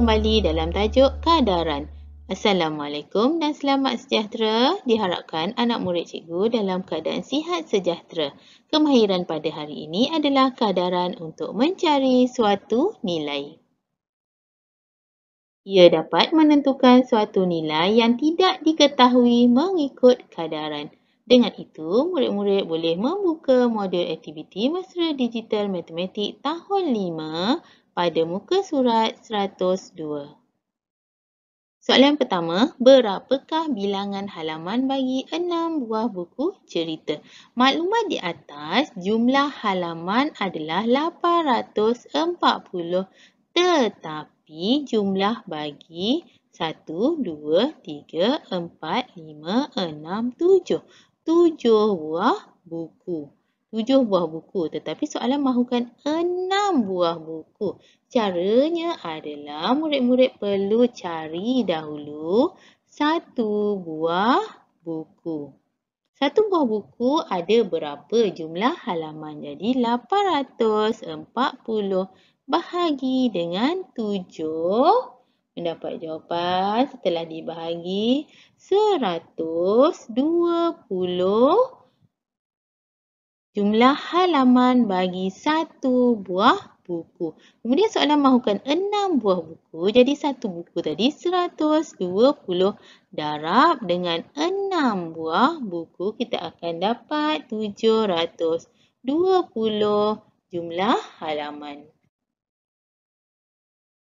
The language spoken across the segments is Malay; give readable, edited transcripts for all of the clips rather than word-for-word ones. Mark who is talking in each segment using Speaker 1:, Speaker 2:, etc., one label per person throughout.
Speaker 1: kembali dalam tajuk kadaran. Assalamualaikum dan selamat sejahtera. Diharapkan anak murid cikgu dalam keadaan sihat sejahtera. Kemahiran pada hari ini adalah kadaran untuk mencari suatu nilai. Ia dapat menentukan suatu nilai yang tidak diketahui mengikut kadaran. Dengan itu, murid-murid boleh membuka modul aktiviti mesra digital matematik tahun 5 pada muka surat 102. Soalan pertama, berapakah bilangan halaman bagi 6 buah buku cerita? Maklumat di atas, jumlah halaman adalah 840, tetapi jumlah bagi 1, 2, 3, 4, 5, 6, 7. 7 buah buku. 7 buah buku, tetapi soalan mahukan 6 buah buku. Caranya adalah murid-murid perlu cari dahulu 1 buah buku. 1 buah buku ada berapa jumlah halaman? Jadi 840 bahagi dengan 7. Mendapat jawapan setelah dibahagi 120 jumlah halaman bagi 1 buah buku. Kemudian soalan mahukan 6 buah buku. Jadi 1 buku tadi 120 darab dengan 6 buah buku. Kita akan dapat 720 jumlah halaman.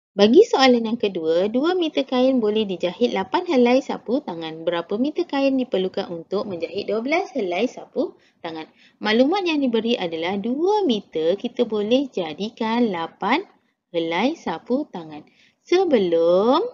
Speaker 1: Bagi soalan yang kedua, 2 meter kain boleh dijahit 8 helai sapu tangan. Berapa meter kain diperlukan untuk menjahit 12 helai sapu tangan? Maklumat yang diberi adalah 2 meter kita boleh jadikan 8 helai sapu tangan. Sebelum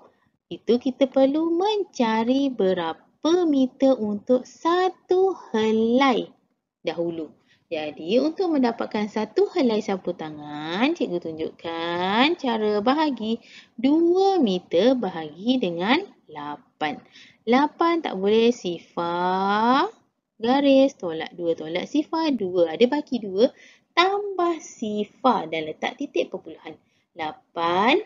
Speaker 1: itu kita perlu mencari berapa meter untuk 1 helai dahulu. Jadi, untuk mendapatkan 1 helai sapu tangan, cikgu tunjukkan cara bahagi 2 meter bahagi dengan 8. 8 tak boleh sifar, garis, tolak 2, tolak sifar 2. Ada baki 2, tambah sifar dan letak titik perpuluhan. 8,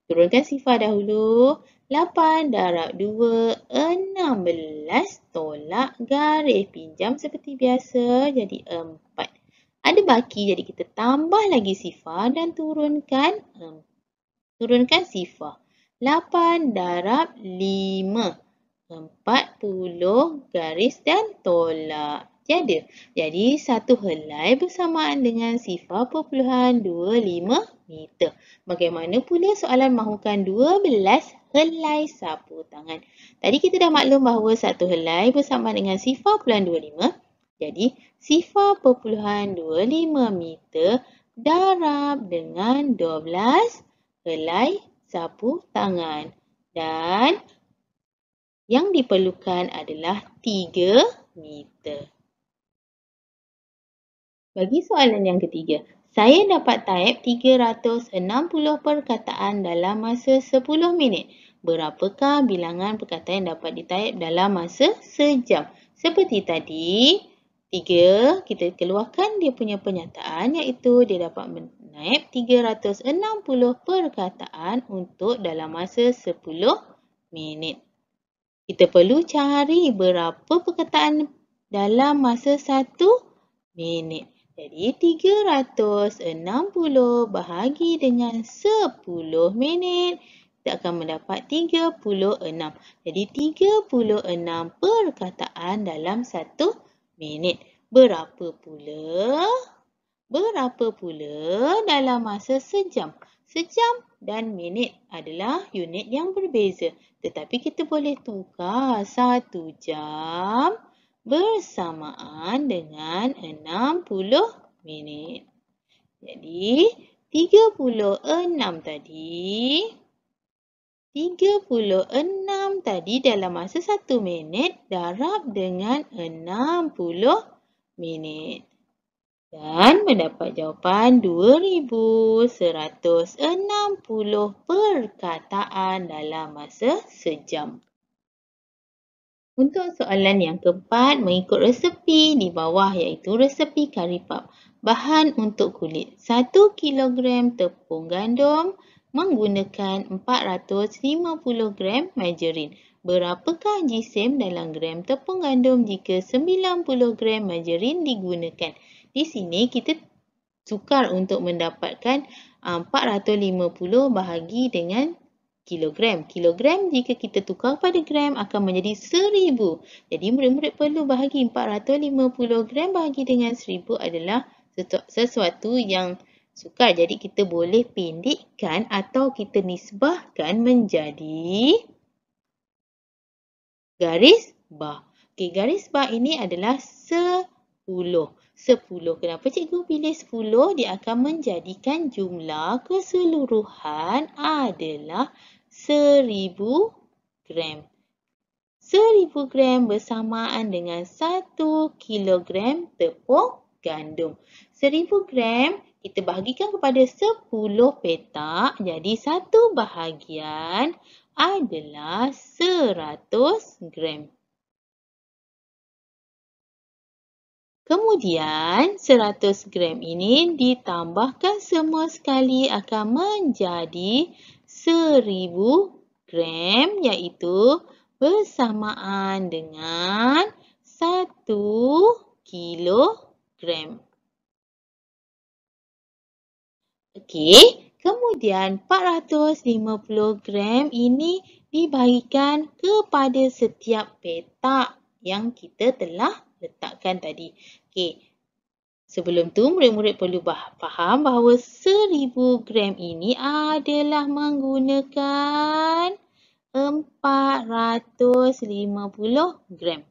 Speaker 1: turunkan sifar dahulu. 8 darab 2, 16. Tolak garis. Pinjam seperti biasa, jadi 4. Ada baki, jadi kita tambah lagi sifar dan turunkan sifar. 8 darab 5. 40 garis dan tolak. Jadi 1 helai bersamaan dengan sifar perpuluhan 25 meter. Bagaimana pula soalan mahukan 12 helai sapu tangan? Tadi kita dah maklum bahawa 1 helai bersama dengan sifar perpuluhan 25. Jadi sifar perpuluhan 25 meter darab dengan 12 helai sapu tangan. Dan yang diperlukan adalah 3 meter. Bagi soalan yang ketiga, saya dapat type 360 perkataan dalam masa 10 minit. Berapakah bilangan perkataan yang dapat ditype dalam masa sejam? Seperti tadi, 3 kita keluarkan dia punya pernyataan iaitu dia dapat menaip 360 perkataan untuk dalam masa 10 minit. Kita perlu cari berapa perkataan dalam masa 1 minit. Jadi 360 bahagi dengan 10 minit, kita akan mendapat 36. Jadi 36 perkataan dalam 1 minit. Berapa pula dalam masa sejam? Sejam dan minit adalah unit yang berbeza. Tetapi kita boleh tukar 1 jam bersamaan dengan 60 minit. Jadi 36 tadi dalam masa 1 minit darab dengan 60 minit. Dan mendapat jawapan 2160 perkataan dalam masa sejam. Untuk soalan yang keempat, mengikut resepi di bawah iaitu resepi kari puff. Bahan untuk kulit 1 kilogram tepung gandum, menggunakan 450 gram margarin. Berapakah gisim dalam gram tepung gandum jika 90 gram margarin digunakan? Di sini kita sukar untuk mendapatkan 450 bahagi dengan kilogram. Kilogram jika kita tukar pada gram akan menjadi 1000. Jadi murid-murid perlu bahagi 450 gram bahagi dengan 1000 adalah sesuatu yang sukar. Jadi kita boleh pendekkan atau kita nisbahkan menjadi garis bar. Okey, garis bar ini adalah 10. 10. Kenapa cikgu pilih 10? Dia akan menjadikan jumlah keseluruhan adalah 1000 gram. 1000 gram bersamaan dengan 1 kilogram tepung gandum. 1000 gram kita bahagikan kepada 10 petak. Jadi satu bahagian adalah 100 gram. Kemudian 100 gram ini ditambahkan semua sekali akan menjadi 1000 gram iaitu bersamaan dengan 1 kilogram. Okey, kemudian 450 gram ini dibahagikan kepada setiap petak yang kita telah letakkan tadi. Okey. Sebelum tu murid-murid perlu faham bahawa 1000 gram ini adalah menggunakan 450 gram.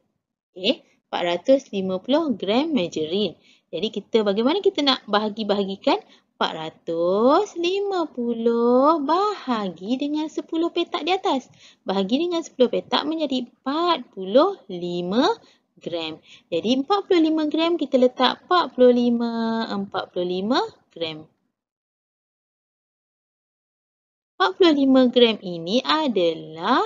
Speaker 1: Okey, 450 gram margarin. Jadi bagaimana kita nak bahagikan 450 bahagi dengan 10 petak di atas. Bahagi dengan 10 petak menjadi 45 gram. Jadi 45 gram kita letak 45 gram. 45 gram ini adalah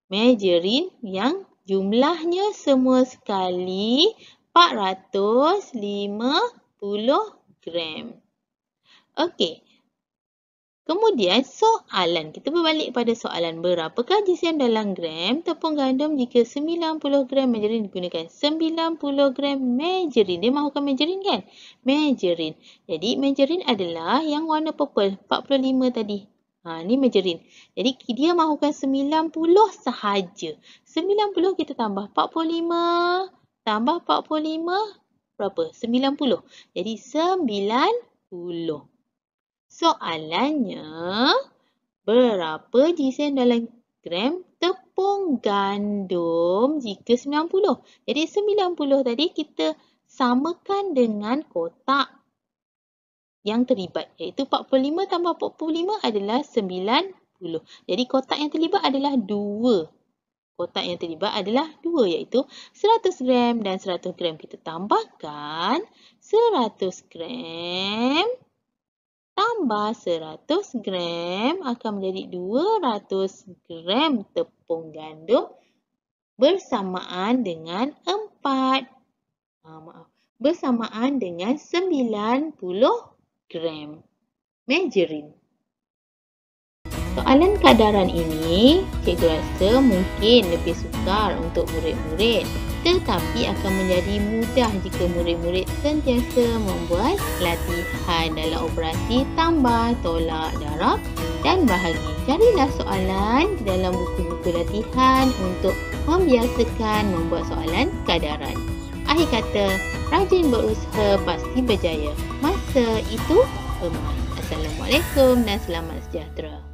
Speaker 1: margarin yang jumlahnya semua sekali 450 gram. Okey. Kemudian soalan. Kita berbalik pada soalan. Berapakah gisim dalam gram tepung gandum jika 90 gram margarin digunakan? 90 gram margarin. Dia mahukan margarin kan? Margarin. Jadi margarin adalah yang warna purple. 45 tadi. Ni margarin. Jadi dia mahukan 90 sahaja. 90 kita tambah 45. Tambah 45. Berapa? 90. Jadi 90. Soalannya, berapa gisim dalam gram tepung gandum jika 90? Jadi 90 tadi kita samakan dengan kotak yang terlibat. Iaitu 45 tambah 45 adalah 90. Jadi kotak yang terlibat adalah 2. Kotak yang terlibat adalah 2 iaitu 100 gram dan 100 gram. Kita tambahkan 100 gram. Tambah 100 gram akan menjadi 200 gram tepung gandum bersamaan dengan 90 gram margarin. Soalan kadaran ini cikgu rasa mungkin lebih sukar untuk murid-murid, tetapi akan menjadi mudah jika murid-murid sentiasa membuat latihan dalam operasi tambah, tolak, darab dan bahagi. Carilah soalan dalam buku-buku latihan untuk membiasakan membuat soalan kadaran. Akhir kata, rajin berusaha pasti berjaya. Masa itu emas. Assalamualaikum dan selamat sejahtera.